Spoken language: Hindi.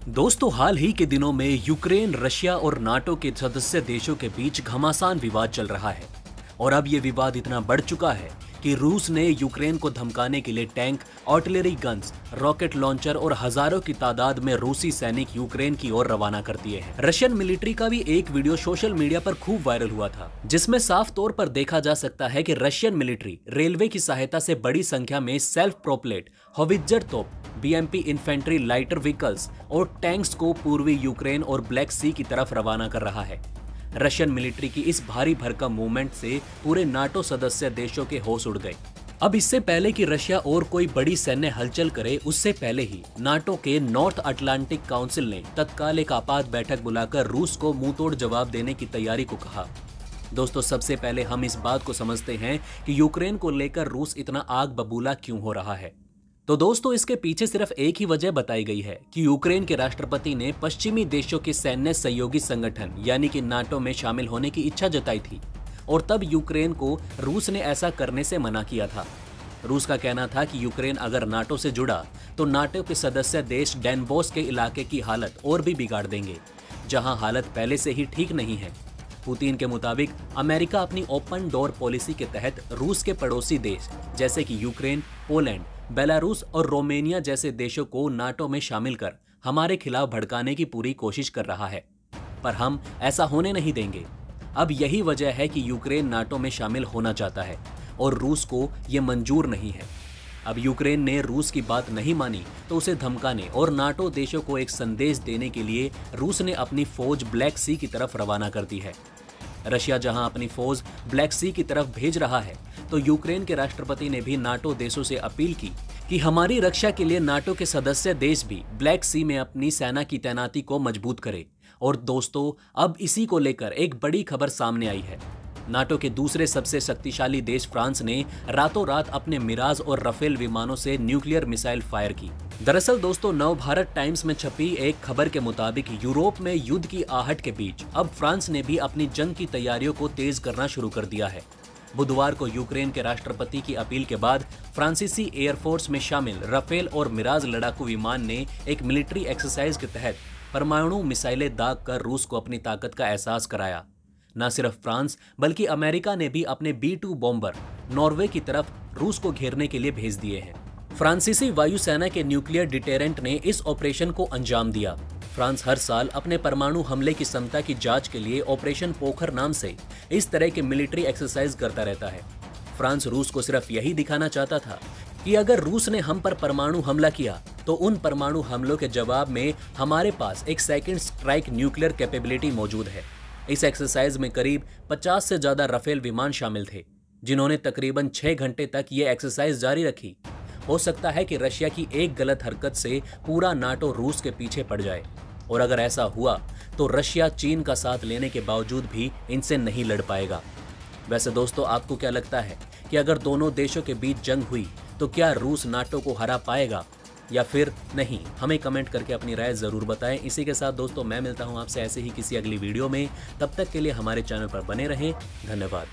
दोस्तों, हाल ही के दिनों में यूक्रेन, रशिया और नाटो के सदस्य देशों के बीच घमासान विवाद चल रहा है। और अब ये विवाद इतना बढ़ चुका है कि रूस ने यूक्रेन को धमकाने के लिए tank, artillery guns, rocket launcher और हजारों की तादाद में रूसी सैनिक यूक्रेन की ओर रवाना कर दिए हैं। रशियन मिलिट्री का भी एक वीडियो सोशल मीडिया पर खूब वायरल हुआ था, जिसमें साफ तौर पर देखा जा सकता है कि रशियन मिलिट्री रेलवे की सहायता से बड़ी संख्या में सेल्फ प्रोपलेट होवित्जर तोप, बीएमपी इन्फेंट्री लाइटर व्हीकल्स और टैंक्स को पूर्वी यूक्रेन और ब्लैक सी की तरफ रवाना कर रहा है। रशियन मिलिट्री की इस भारी भरकम मूवमेंट से पूरे नाटो सदस्य देशों के होश उड़ गए। अब इससे पहले कि रशिया और कोई बड़ी सैन्य हलचल करे, उससे पहले ही नाटो के नॉर्थ अटलांटिक काउंसिल ने तत्काल एक आपात बैठक बुलाकर रूस को मुंहतोड़ जवाब देने की तैयारी को कहा। दोस्तों, सबसे पहले हम इस बात को समझते हैं कि यूक्रेन को लेकर रूस इतना आग बबूला क्यों हो रहा है। तो दोस्तों, इसके पीछे सिर्फ एक ही वजह बताई गई है कि यूक्रेन के राष्ट्रपति ने पश्चिमी देशों के सैन्य सहयोगी संगठन यानी कि नाटो में शामिल होने की इच्छा जताई थी, और तब यूक्रेन को रूस ने ऐसा करने से मना किया था। रूस का कहना था कि यूक्रेन अगर नाटो से जुड़ा तो नाटो के सदस्य देश डोनबास के इलाके की हालत और भी बिगाड़ देंगे, जहां हालत पहले से ही ठीक नहीं है। पुतिन के मुताबिक अमेरिका अपनी ओपन डोर पॉलिसी के तहत रूस के पड़ोसी देश जैसे कि यूक्रेन, पोलैंड, बेलारूस और रोमानिया जैसे देशों को नाटो में शामिल कर हमारे खिलाफ भड़काने की पूरी कोशिश कर रहा है, पर हम ऐसा होने नहीं देंगे। अब यही वजह है कि यूक्रेन नाटो में शामिल होना चाहता है और रूस को ये मंजूर नहीं है। अब यूक्रेन ने रूस की बात नहीं मानी तो उसे धमकाने और नाटो देशों को एक संदेश देने के लिए रूस ने अपनी फौज ब्लैक सी की तरफ रवाना कर दी है। रशिया जहां अपनी फौज ब्लैक सी की तरफ भेज रहा है, तो यूक्रेन के राष्ट्रपति ने भी नाटो देशों से अपील की कि हमारी रक्षा के लिए नाटो के सदस्य देश भी ब्लैक सी में अपनी सेना की तैनाती को मजबूत करें। और दोस्तों, अब इसी को लेकर एक बड़ी खबर सामने आई है। नाटो के दूसरे सबसे शक्तिशाली देश फ्रांस ने रातों रात अपने मिराज और राफेल विमानों से न्यूक्लियर मिसाइल फायर की। दरअसल दोस्तों, नव भारत टाइम्स में छपी एक खबर के मुताबिक यूरोप में युद्ध की आहट के बीच अब फ्रांस ने भी अपनी जंग की तैयारियों को तेज करना शुरू कर दिया है। बुधवार को यूक्रेन के राष्ट्रपति की अपील के बाद फ्रांसीसी एयरफोर्स में शामिल राफेल और मिराज लड़ाकू विमान ने एक मिलिट्री एक्सरसाइज के तहत परमाणु मिसाइलें दाग कर रूस को अपनी ताकत का एहसास कराया। न सिर्फ फ्रांस बल्कि अमेरिका ने भी अपने B-2 बॉम्बर नॉर्वे की तरफ रूस को घेरने के लिए भेज दिए हैं। फ्रांसीसी वायुसेना के न्यूक्लियर डिटेरेंट ने इस ऑपरेशन को अंजाम दिया। फ्रांस हर साल अपने परमाणु हमले की क्षमता की जांच के लिए ऑपरेशन पोखर नाम से इस तरह के मिलिट्री एक्सरसाइज करता रहता है। फ्रांस रूस को सिर्फ यही दिखाना चाहता था कि अगर रूस ने हम पर परमाणु हमला किया तो उन परमाणु हमलों के जवाब में हमारे पास एक सेकंड स्ट्राइक न्यूक्लियर कैपेबिलिटी मौजूद है। इस एक्सरसाइज में करीब 50 से ज्यादा राफेल विमान शामिल थे, जिन्होंने तकरीबन 6 घंटे तक ये एक्सरसाइज जारी रखी। हो सकता है कि रशिया की एक गलत हरकत से पूरा नाटो रूस के पीछे पड़ जाए, और अगर ऐसा हुआ तो रशिया चीन का साथ लेने के बावजूद भी इनसे नहीं लड़ पाएगा। वैसे दोस्तों, आपको क्या लगता है कि अगर दोनों देशों के बीच जंग हुई तो क्या रूस नाटो को हरा पाएगा या फिर नहीं? हमें कमेंट करके अपनी राय जरूर बताएं। इसी के साथ दोस्तों, मैं मिलता हूं आपसे ऐसे ही किसी अगली वीडियो में। तब तक के लिए हमारे चैनल पर बने रहें। धन्यवाद।